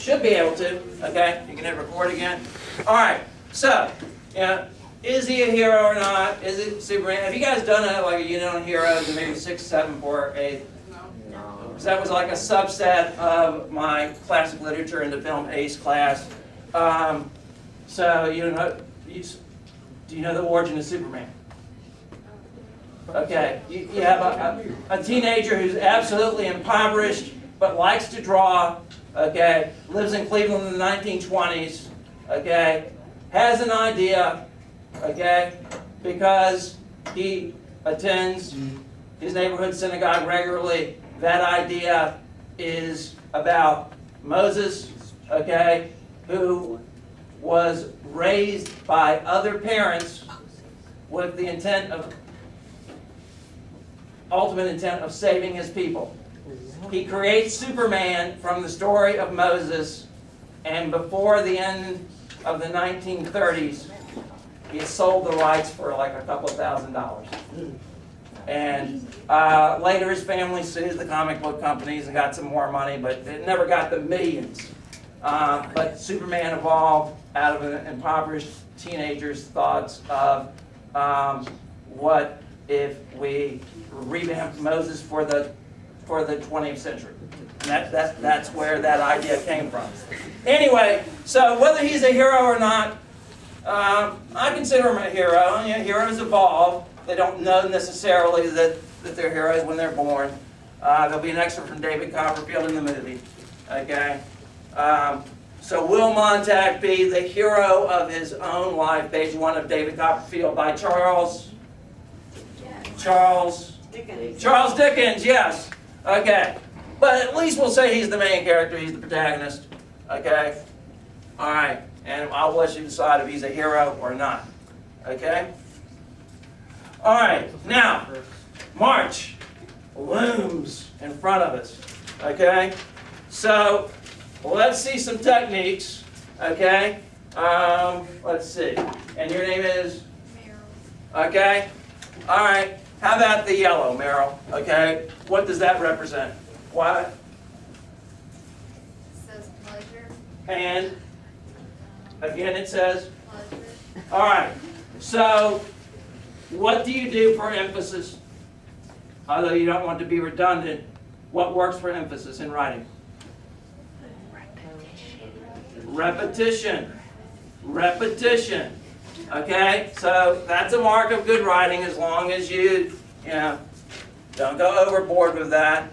Should be able to. Okay, you can hit record again. All right. So, is he a hero or not? Is it Superman? Have you guys done like a unit on heroes in maybe 6, 7, 4, 8? No. Because that was like a subset of my classic literature in the film ACE class. So do you know the origin of Superman? Okay, you have a teenager who's absolutely impoverished but likes to draw. Okay, lives in Cleveland in the 1920s. Okay, has an idea. Okay, because he attends his neighborhood synagogue regularly. That idea is about Moses. Okay, who was raised by other parents with the ultimate intent of saving his people. He creates Superman from the story of Moses, and before the end of the 1930s, he sold the rights for like a couple of $1,000s. And later his family sued the comic book companies and got some more money, but it never got the millions. But Superman evolved out of an impoverished teenager's thoughts of what if we revamped Moses for the 20th century. And that's where that idea came from. Anyway, so whether he's a hero or not, I consider him a hero. Heroes evolve. They don't know necessarily that they're heroes when they're born. There'll be an excerpt from David Copperfield in the movie. Okay. So will Montag be the hero of his own life? Page 1 of David Copperfield by Charles Dickens, yes. Okay. But at least we'll say he's the main character, he's the protagonist. Okay? All right. And I'll let you decide if he's a hero or not. Okay? All right. Now, March looms in front of us. Okay? So, let's see some techniques. Okay? Let's see. And your name is? Meryl. Okay? All right. How about the yellow, Meryl? Okay? What does that represent? What? It says pleasure. And again it says? Pleasure. All right. So, what do you do for emphasis? Although you don't want to be redundant, what works for emphasis in writing? Repetition. Repetition. Okay? So, that's a mark of good writing as long as you don't go overboard with that.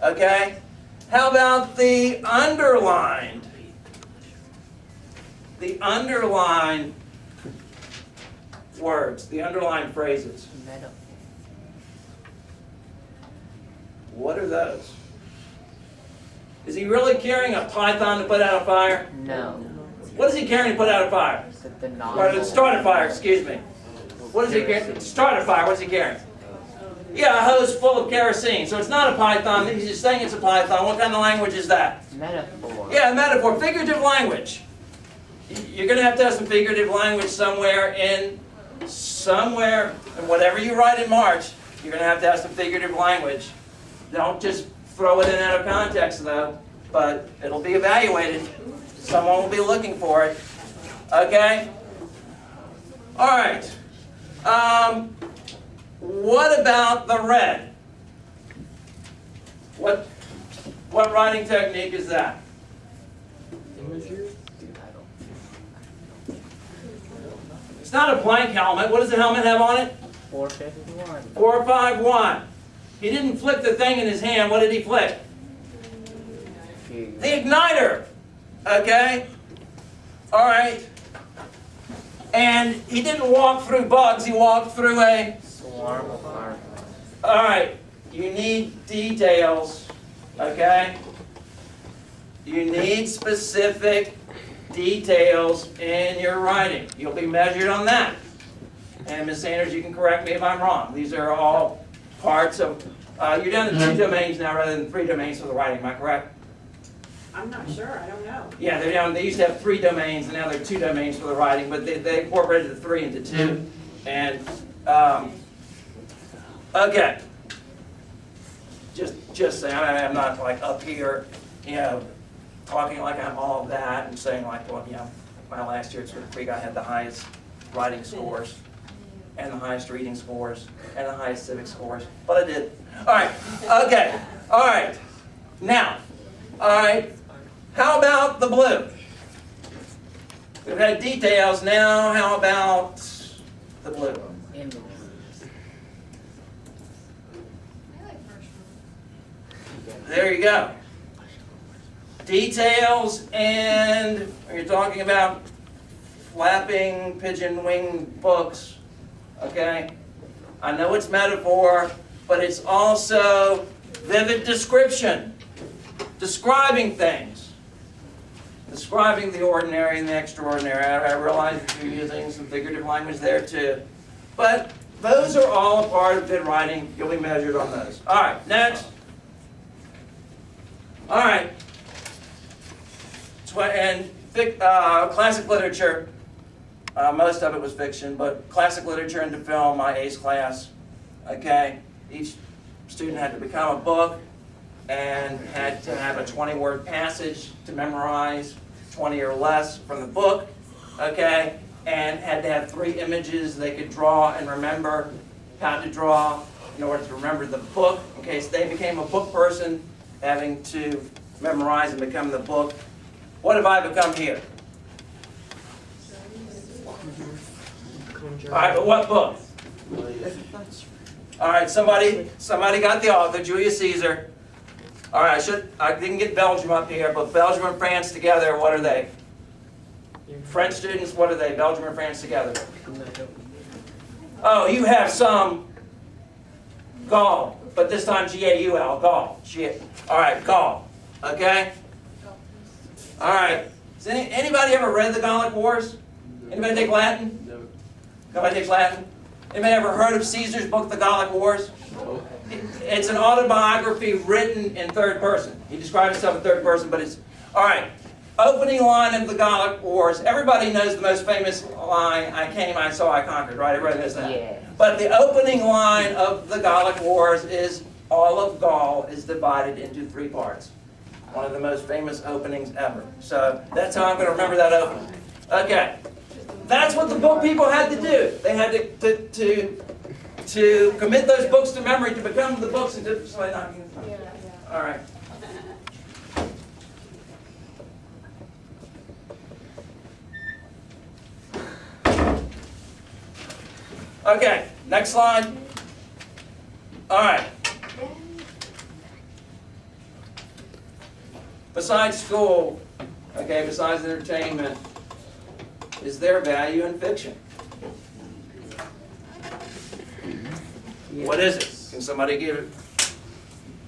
Okay? How about the underlined? The underlined words, the underlined phrases. What are those? Is he really carrying a python to put out a fire? No. What is he carrying to put out a fire? Or to start a fire, excuse me. What is he carrying? To start a fire, what is he carrying? Yeah, a hose full of kerosene. So it's not a python, he's just saying it's a python. What kind of language is that? Metaphor. Yeah, metaphor, figurative language. You're going to have some figurative language somewhere, and whatever you write in March, you're going to have some figurative language. Don't just throw it in out of context, though, but it'll be evaluated. Someone will be looking for it. Okay? All right. What about the red? What writing technique is that? It's not a blank helmet. What does the helmet have on it? 451. 451. He didn't flick the thing in his hand. What did he flick? The igniter. Okay? All right. And he didn't walk through bugs. He walked through a swarm of fireflies. All right. You need details. Okay? You need specific details in your writing. You'll be measured on that. And Ms. Sanders, you can correct me if I'm wrong. These are all parts of, you're down to 2 domains now rather than 3 domains for the writing, am I correct? I'm not sure, I don't know. Yeah, they're down, they used to have 3 domains and now they're 2 domains for the writing, but they incorporated the 3 into 2. And, okay. Just saying, I'm not like up here, talking like I'm all of that and saying like, well, you know, my last year at Sort of Creek, I had the highest writing scores and the highest reading scores and the highest civic scores, but I did. All right, okay, all right. Now, all right, how about the blue? We've had details now, how about the blue? There you go. Details, and when you're talking about flapping, pigeon-winged books, okay? I know it's metaphor, but it's also vivid description, describing things, describing the ordinary and the extraordinary. I realize that you're using some figurative language there too, but those are all a part of good writing. You'll be measured on those. All right, next. All right. And classic literature, most of it was fiction, but classic literature into film, my ACE class, okay? Each student had to become a book and had to have a 20-word passage to memorize, 20 or less from the book, okay? And had to have 3 images they could draw and remember how to draw in order to remember the book. In case they became a book person, having to memorize and become the book. What have I become here? All right, but what book? All right, somebody got the author, Julius Caesar. All right, I didn't get Belgium up here, but Belgium and France together, what are they? French students, what are they? Belgium and France together. Oh, you have some Gaul, but this time G-A-U-L, Gaul. All right, Gaul, okay? All right, has anybody ever read the Gallic Wars? Anybody take Latin? No. Nobody takes Latin? Anybody ever heard of Caesar's book, The Gallic Wars? It's an autobiography written in third person. He describes himself in third person, but it's, all right. Opening line of the Gallic Wars. Everybody knows the most famous line, I came, I saw, I conquered, right? Everybody knows that. Yeah. But the opening line of the Gallic Wars is, all of Gaul is divided into 3 parts. One of the most famous openings ever. So that's how I'm going to remember that opening. Okay. That's what the book people had to do. They had to commit those books to memory to become the books. And all right. Okay, next slide. All right. Besides school, okay, besides entertainment, is there value in fiction? What is it? Can somebody give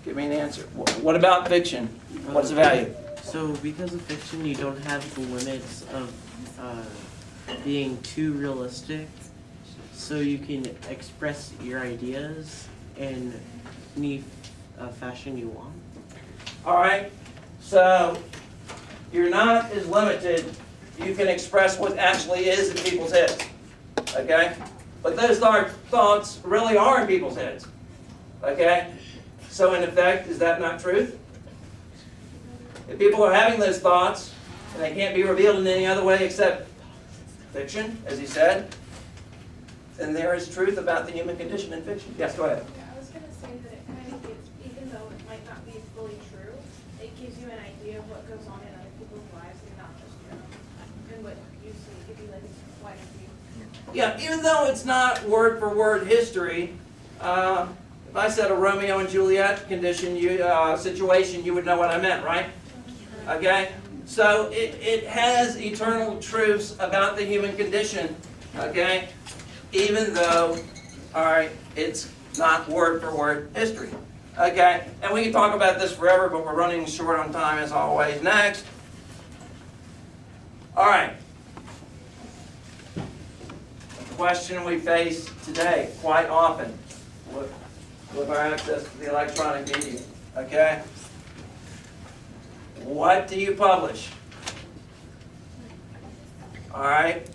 me an answer? What about fiction? What's the value? So because of fiction, you don't have the limits of being too realistic. So you can express your ideas in any fashion you want. All right. So you're not as limited. You can express what actually is in people's heads. Okay? But those dark thoughts really are in people's heads. Okay? So in effect, is that not truth? If people are having those thoughts, and they can't be revealed in any other way except fiction, as he said, then there is truth about the human condition in fiction. Yes, go ahead. I was going to say that it kind of gives, even though it might not be fully true, it gives you an idea of what goes on in other people's lives and not just your own. And what you see, give you like a wider view. Yeah, even though it's not word for word history, if I said a Romeo and Juliet situation, you would know what I meant, right? Okay? So it has eternal truths about the human condition, okay? Even though, all right, it's not word for word history, okay? And we can talk about this forever, but we're running short on time as always. Next. All right. A question we face today quite often with our access to the electronic media, okay? What do you publish? All right?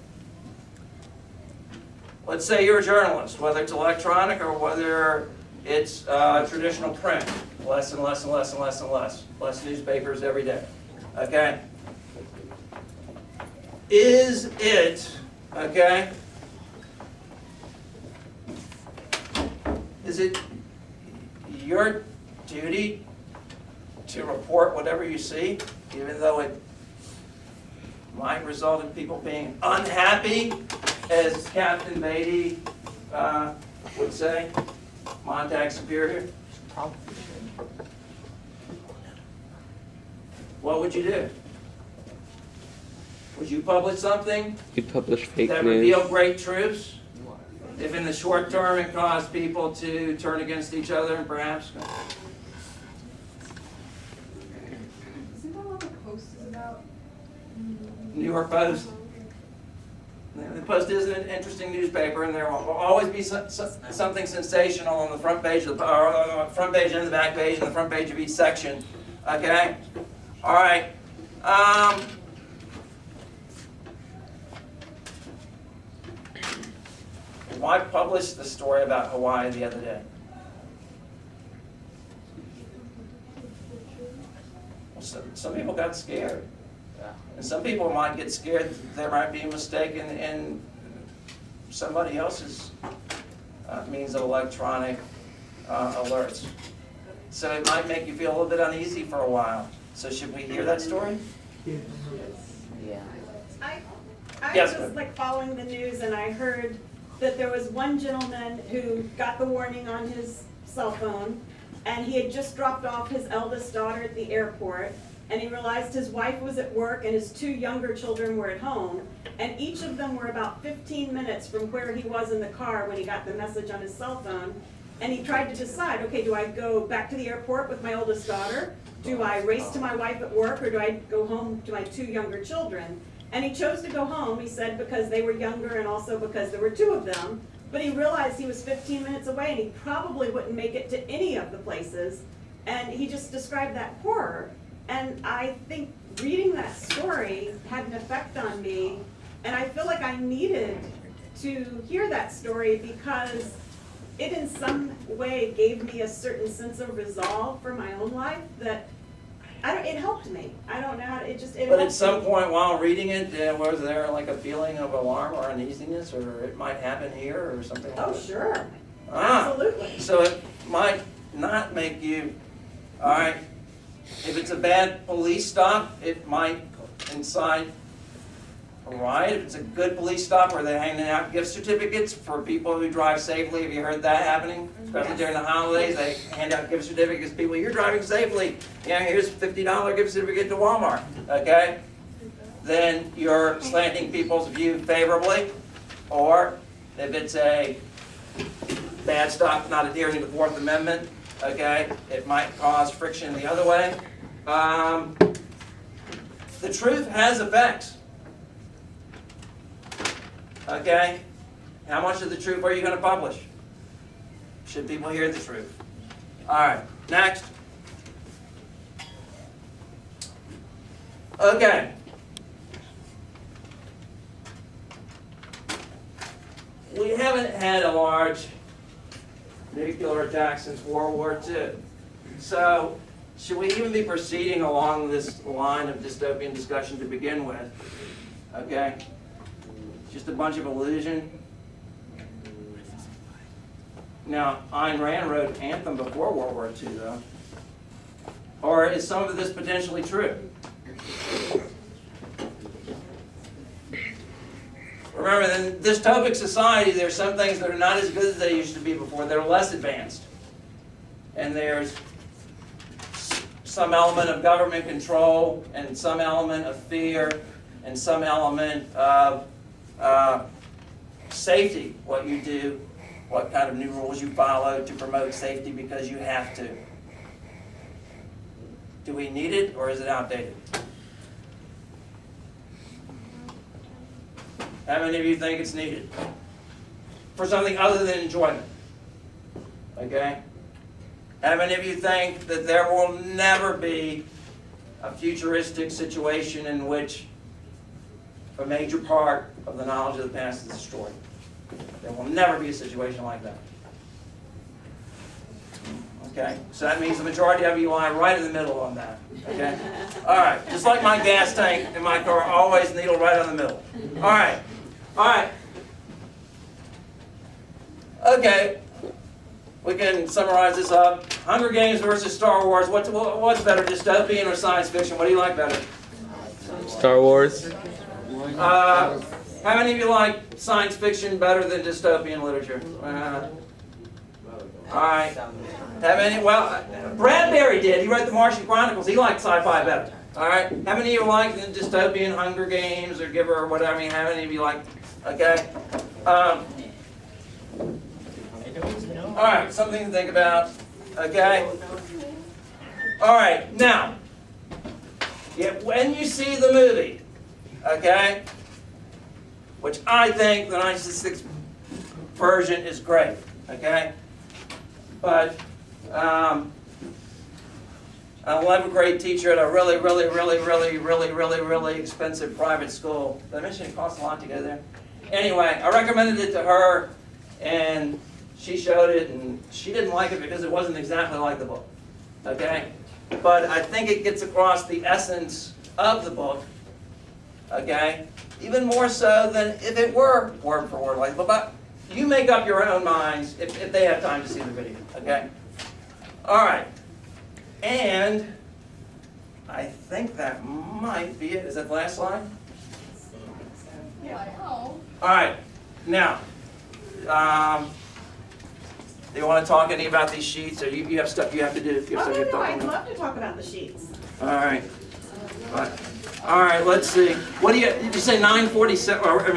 Let's say you're a journalist, whether it's electronic or whether it's traditional print. Less and less and less and less and less. Less newspapers every day. Okay? Is it, okay? Is it your duty to report whatever you see, even though it might result in people being unhappy, as Captain Beatty would say, Montag Superior? What would you do? Would you publish something You publish fake that news. revealed great truths? If in the short term it caused people to turn against each other and perhaps Isn't that what the Post is about? New York Post. The Post is an interesting newspaper, and there will always be something sensational on the front page, or on the front page and the back page, and the front page of each section. Okay? All right. Why publish the story about Hawaii the other day? Well, some people got scared. And some people might get scared that there might be a mistake in somebody else's means of electronic alerts. So it might make you feel a little bit uneasy for a while. So should we hear that story? Yeah. I Yes, was ma'am. like following the news and I heard that there was one gentleman who got the warning on his cell phone and he had just dropped off his eldest daughter at the airport and he realized his wife was at work and his two younger children were at home and each of them were about 15 minutes from where he was in the car when he got the message on his cell phone. And he tried to decide, okay, do I go back to the airport with my oldest daughter? Do I race to my wife at work or do I go home to my two younger children? And he chose to go home, he said, because they were younger and also because there were two of them. But he realized he was 15 minutes away and he probably wouldn't make it to any of the places. And he just described that horror. And I think reading that story had an effect on me. And I feel like I needed to hear that story because it in some way gave me a certain sense of resolve for my own life that it helped me. I don't know how to, it But at helped some me. point while reading it, was there like a feeling of alarm or uneasiness, or it might happen here or something like Oh, that? sure, Ah, absolutely. so it might not make you, all right, if it's a bad police stop, it might incite a riot. If it's a good police stop where they're handing out gift certificates for people who drive safely, have you heard that happening? Especially during the holidays, they hand out gift certificates to people, you're driving safely, here's a $50 gift certificate to Walmart, okay? Then you're slanting people's view favorably, or if it's a bad stop not adhering to the Fourth Amendment, okay, it might cause friction the other way. The truth has effects. Okay? How much of the truth are you going to publish? Should people hear the truth? All right, next. Okay. We haven't had a large nuclear attack since World War II. So, should we even be proceeding along this line of dystopian discussion to begin with? Okay? Just a bunch of illusion. Now, Ayn Rand wrote Anthem before World War II, though. Or is some of this potentially true? Remember, in dystopic society, there's some things that are not as good as they used to be before. They're less advanced. And there's some element of government control, and some element of fear, and some element of safety, what you do, what kind of new rules you follow to promote safety because you have to. Do we need it, or is it outdated? How many of you think it's needed? For something other than enjoyment? Okay? How many of you think that there will never be a futuristic situation in which a major part of the knowledge of the past is destroyed? There will never be a situation like that. Okay, so that means the majority of you lie right in the middle on that. Okay, all right. Just like my gas tank in my car, always needle right on the middle. All right, all right. Okay, we can summarize this up. Hunger Games versus Star Wars. What's better, dystopian or science fiction? What do you like better? Star Wars. How many of you like science fiction better than dystopian literature? All right. How many? Well, Bradbury did. He wrote the Martian Chronicles. He liked sci-fi better. All right. How many of you like the dystopian Hunger Games or Giver or whatever? I mean, how many of you like? Okay. All right. Something to think about. Okay. All right. Now, when you see the movie, okay, which I think the 1966 version is great. Okay. But an 11th grade teacher at a really expensive private school. Did I mention it costs a lot to go there? Anyway, I recommended it to her, and she showed it, and she didn't like it because it wasn't exactly like the book. Okay? But I think it gets across the essence of the book. Okay? Even more so than if it were word for word like the book. But you make up your own minds if they have time to see the video, okay? All right. And I think that might be it. Is that the last slide? All right. Now, do you want to talk any about these sheets, or you have stuff you have to do? You have stuff you have to talk I'd about? love to talk about the sheets. All right. All right, let's see. What do you, did you say 947, or,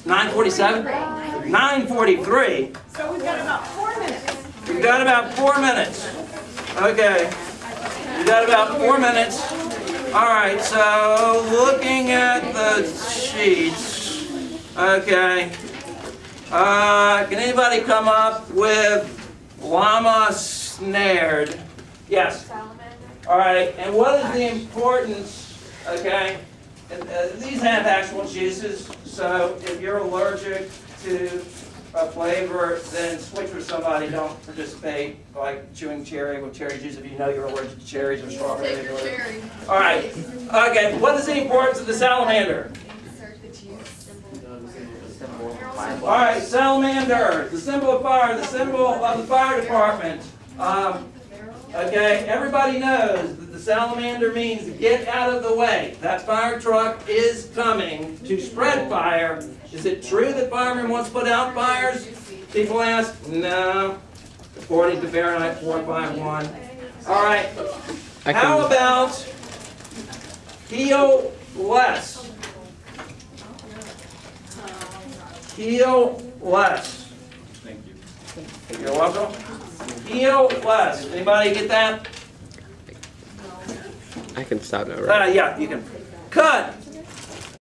947? 943. So we've got about 4 minutes. We've got about 4 minutes. Okay. We've got about 4 minutes. All right, so looking at the sheets. Okay. Can anybody come up with llama snared? Yes. All right, and what is the importance, okay, and, these have actual juices, so if you're allergic to a flavor, then switch with somebody, don't participate, like chewing cherry with cherry juice if you know you're allergic to cherries or strawberries. Take your cherry. All right, okay, what is the importance of the salamander? All right, salamander, the symbol of fire, the symbol of the fire department. Okay, everybody knows that the salamander means get out of the way. That fire truck is coming to spread fire. Is it true that firemen once put out fires? People ask, no, according to Fahrenheit 451. All right, how about heal less? Heal less. Thank you. You're welcome. Heal less. Anybody get that? I can stop now, right? Yeah, you can. Cut